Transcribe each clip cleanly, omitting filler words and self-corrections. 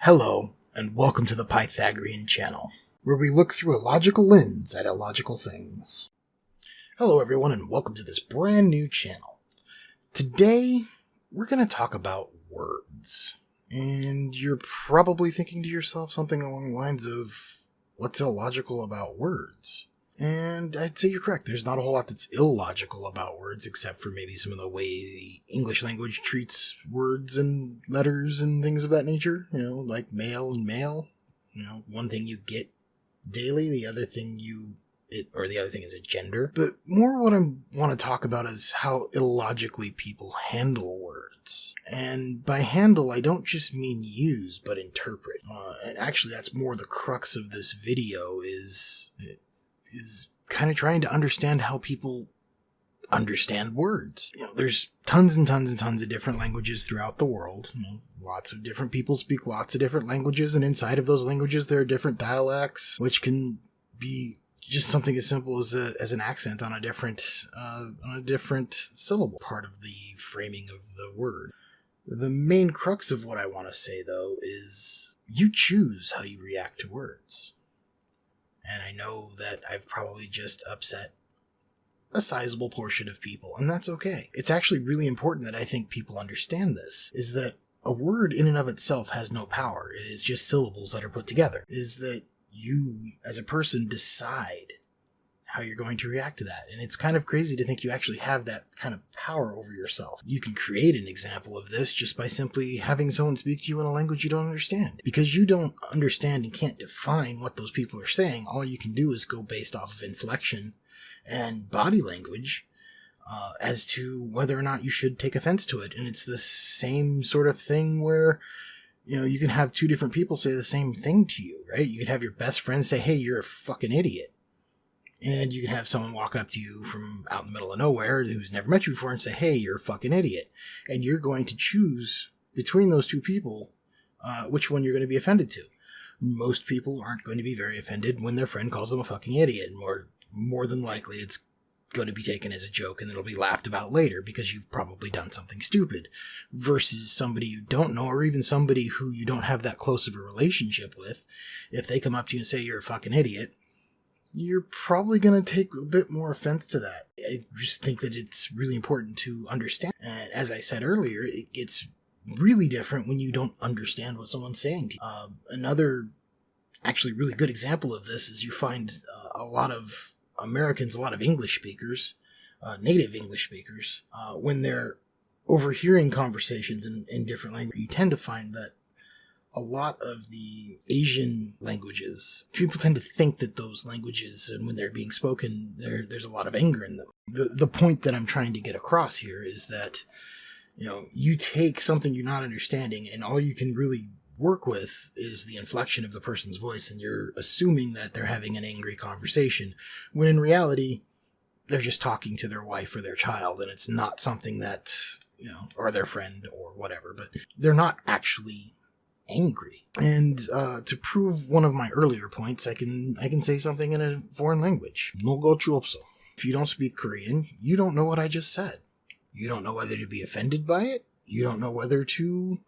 Hello, and welcome to the Pythagorean channel, where we look through a logical lens at illogical things. Hello everyone, and welcome to this brand new channel. Today, we're going to talk about words. And you're probably thinking to yourself something along the lines of, what's illogical about words? And I'd say you're correct. There's not a whole lot that's illogical about words, except for maybe some of the way the English language treats words and letters and things of that nature. You know, like male and male. You know, one thing you get daily, the other thing the other thing is a gender. But more what I want to talk about is how illogically people handle words. And by handle, I don't just mean use, but interpret. And actually, that's more the crux of this video is kind of trying to understand how people understand words. You know, there's tons and tons and tons of different languages throughout the world. You know, lots of different people speak lots of different languages, and inside of those languages there are different dialects, which can be just something as simple as an accent on a different syllable, part of the framing of the word. The main crux of what I want to say, though, is you choose how you react to words. And I know that I've probably just upset a sizable portion of people, and that's okay. It's actually really important that I think people understand this, is that a word in and of itself has no power. It is just syllables that are put together. Is that you, as a person, decide how you're going to react to that. And it's kind of crazy to think you actually have that kind of power over yourself. You can create an example of this just by simply having someone speak to you in a language you don't understand. Because you don't understand and can't define what those people are saying, all you can do is go based off of inflection and body language as to whether or not you should take offense to it. And it's the same sort of thing where, you know, you can have two different people say the same thing to you, right? You could have your best friend say, hey, you're a fucking idiot. And you can have someone walk up to you from out in the middle of nowhere who's never met you before and say, hey, you're a fucking idiot. And you're going to choose between those two people which one you're going to be offended to. Most people aren't going to be very offended when their friend calls them a fucking idiot. And more than likely, it's going to be taken as a joke and it'll be laughed about later because you've probably done something stupid. Versus somebody you don't know, or even somebody who you don't have that close of a relationship with. If they come up to you and say you're a fucking idiot, you're probably going to take a bit more offense to that. I just think that it's really important to understand. And as I said earlier, it's really different when you don't understand what someone's saying to you. Another actually really good example of this is you find a lot of Americans, a lot of English speakers, native English speakers, when they're overhearing conversations in different languages, you tend to find that a lot of the Asian languages, people tend to think that those languages, and when they're being spoken, there's a lot of anger in them. The point that I'm trying to get across here is that, you know, you take something you're not understanding, and all you can really work with is the inflection of the person's voice, and you're assuming that they're having an angry conversation, when in reality, they're just talking to their wife or their child, and it's not something that, you know, or their friend or whatever, but they're not actually angry. And to prove one of my earlier points, I can say something in a foreign language. No go chupso. If you don't speak Korean, you don't know what I just said. You don't know whether to be offended by it. You don't know whether to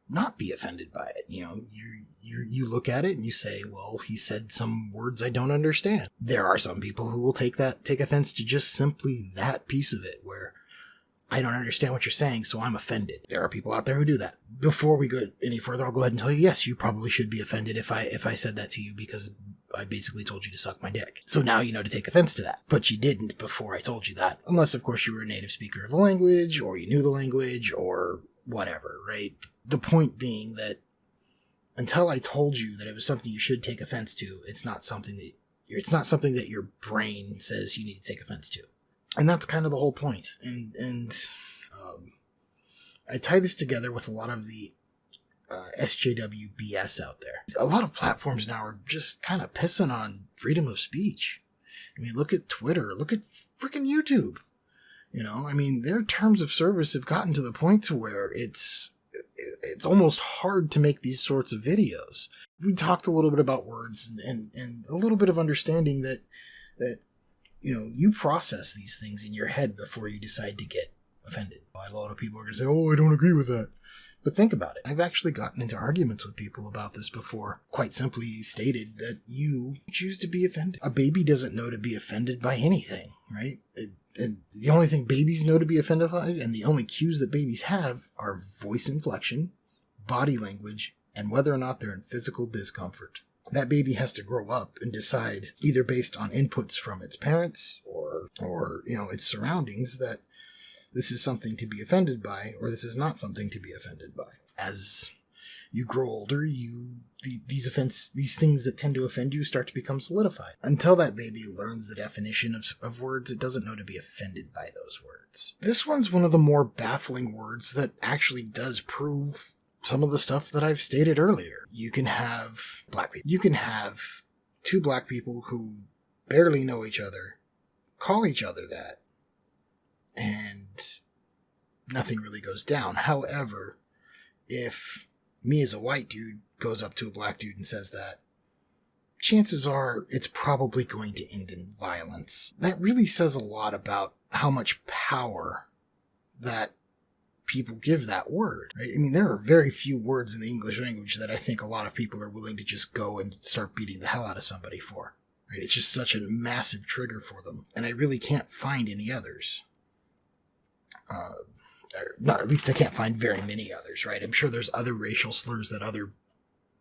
not be offended by it. You know, you look at it and you say, well, he said some words I don't understand. There are some people who will take offense to just simply that piece of it, where I don't understand what you're saying, so I'm offended. There are people out there who do that. Before we go any further, I'll go ahead and tell you, yes, you probably should be offended if I said that to you, because I basically told you to suck my dick. So now you know to take offense to that. But you didn't before I told you that. Unless, of course, you were a native speaker of the language, or you knew the language, or whatever, right? The point being that until I told you that it was something you should take offense to, it's not something that your brain says you need to take offense to. And that's kind of the whole point. And I tie this together with a lot of the SJW BS out there. A lot of platforms now are just kind of pissing on freedom of speech. I mean, look at Twitter, look at freaking YouTube. You know, I mean, their terms of service have gotten to the point to where it's almost hard to make these sorts of videos. We talked a little bit about words and a little bit of understanding that you know, you process these things in your head before you decide to get offended. A lot of people are going to say, oh, I don't agree with that. But think about it. I've actually gotten into arguments with people about this before. Quite simply stated that you choose to be offended. A baby doesn't know to be offended by anything, right? And the only thing babies know to be offended by, and the only cues that babies have, are voice inflection, body language, and whether or not they're in physical discomfort. That baby has to grow up and decide, either based on inputs from its parents or its surroundings, that this is something to be offended by, or this is not something to be offended by. As you grow older, these things that tend to offend you start to become solidified. Until that baby learns the definition of words, it doesn't know to be offended by those words. This one's one of the more baffling words that actually does prove some of the stuff that I've stated earlier. You can have black people. You can have two black people who barely know each other call each other that, and nothing really goes down. However, if me as a white dude goes up to a black dude and says that, chances are it's probably going to end in violence. That really says a lot about how much power that people give that word, right? I mean, there are very few words in the English language that I think a lot of people are willing to just go and start beating the hell out of somebody for, right? It's just such a massive trigger for them, and I really can't find any others. At least I can't find very many others, right? I'm sure there's other racial slurs that other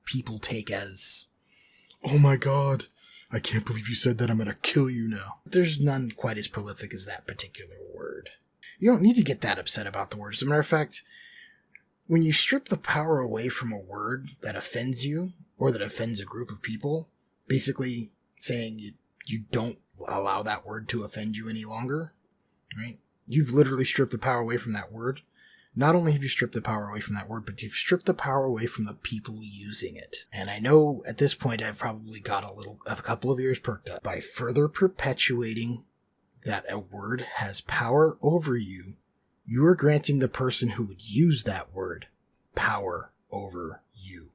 people take as, oh my god, I can't believe you said that, I'm gonna kill you now. There's none quite as prolific as that particular word. You don't need to get that upset about the word. As a matter of fact, when you strip the power away from a word that offends you, or that offends a group of people, basically saying you don't allow that word to offend you any longer, right? You've literally stripped the power away from that word. Not only have you stripped the power away from that word, but you've stripped the power away from the people using it. And I know at this point I've probably got a couple of ears perked up. By further perpetuating that a word has power over you, you are granting the person who would use that word power over you.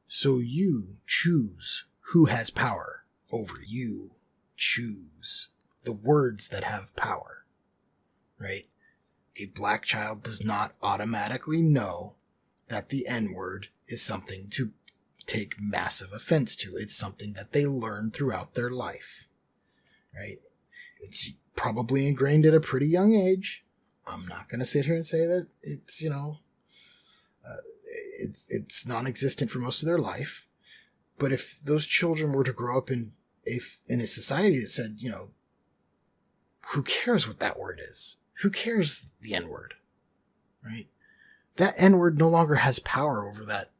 So you choose who has power over you. Choose the words that have power, right? A black child does not automatically know that the N-word is something to take massive offense to. It's something that they learn throughout their life, right? It's probably ingrained at a pretty young age. I'm not going to sit here and say that it's, it's non-existent for most of their life. But if those children were to grow up in a society that said, who cares what that word is? Who cares the N-word, right? That N-word no longer has power over that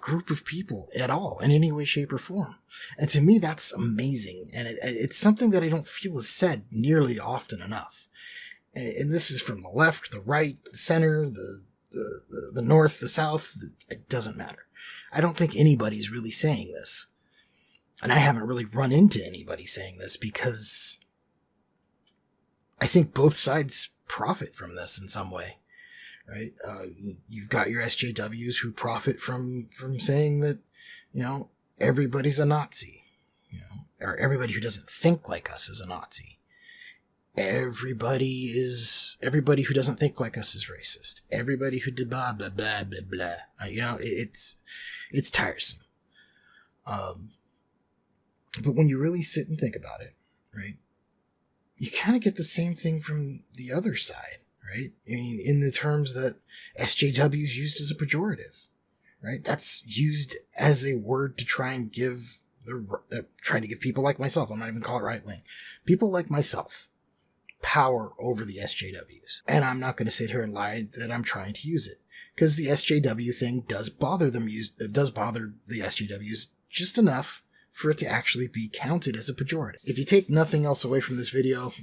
group of people at all, in any way, shape, or form. And to me, that's amazing. And it's something that I don't feel is said nearly often enough. And this is from the left, the right, the center, the north, the south. It doesn't matter. I don't think anybody's really saying this. And I haven't really run into anybody saying this, because I think both sides profit from this in some way, right? You've got your SJWs who profit from saying that, everybody's a Nazi, or everybody who doesn't think like us is a Nazi. Everybody who doesn't think like us is racist. Everybody who did blah, blah, blah, blah, blah. It's tiresome. But when you really sit and think about it, right, you kind of get the same thing from the other side, right? I mean, in the terms that SJW is used as a pejorative, right? That's used as a word to try and give people like myself, I'm not even calling it right wing, people like myself, power over the SJWs. And I'm not going to sit here and lie that I'm trying to use it, because the SJW thing does bother the SJWs just enough for it to actually be counted as a pejorative. If you take nothing else away from this video,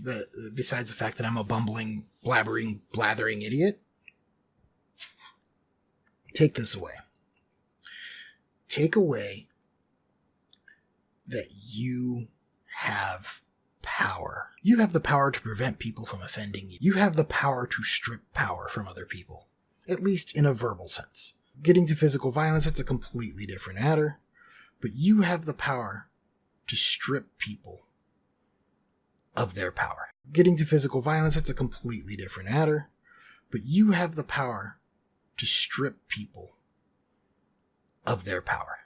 besides the fact that I'm a bumbling, blathering idiot, take this away. Take away that you have power. You have the power to prevent people from offending you. You have the power to strip power from other people, at least in a verbal sense. Getting to physical violence, it's a completely different matter. But you have the power to strip people of their power. Getting to physical violence, it's a completely different matter. But you have the power to strip people of their power.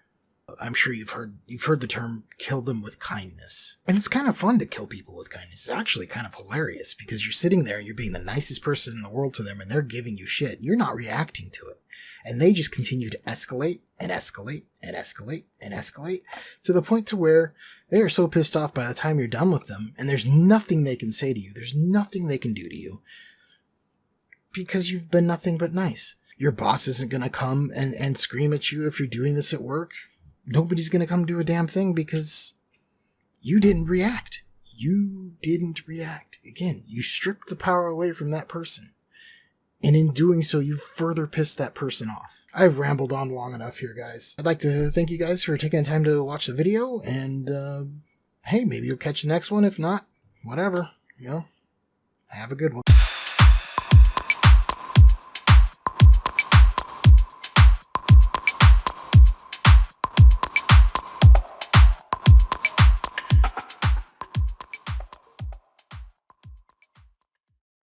I'm sure you've heard the term kill them with kindness. And it's kind of fun to kill people with kindness. It's actually kind of hilarious because you're sitting there and you're being the nicest person in the world to them and they're giving you shit. You're not reacting to it. And they just continue to escalate and escalate and escalate and escalate to the point to where they are so pissed off by the time you're done with them and there's nothing they can say to you. There's nothing they can do to you because you've been nothing but nice. Your boss isn't going to come and scream at you if you're doing this at work. Nobody's going to come do a damn thing because you didn't react. You didn't react. Again, you stripped the power away from that person. And in doing so, you further pissed that person off. I've rambled on long enough here, guys. I'd like to thank you guys for taking the time to watch the video. And, hey, maybe you'll catch the next one. If not, whatever. Have a good one.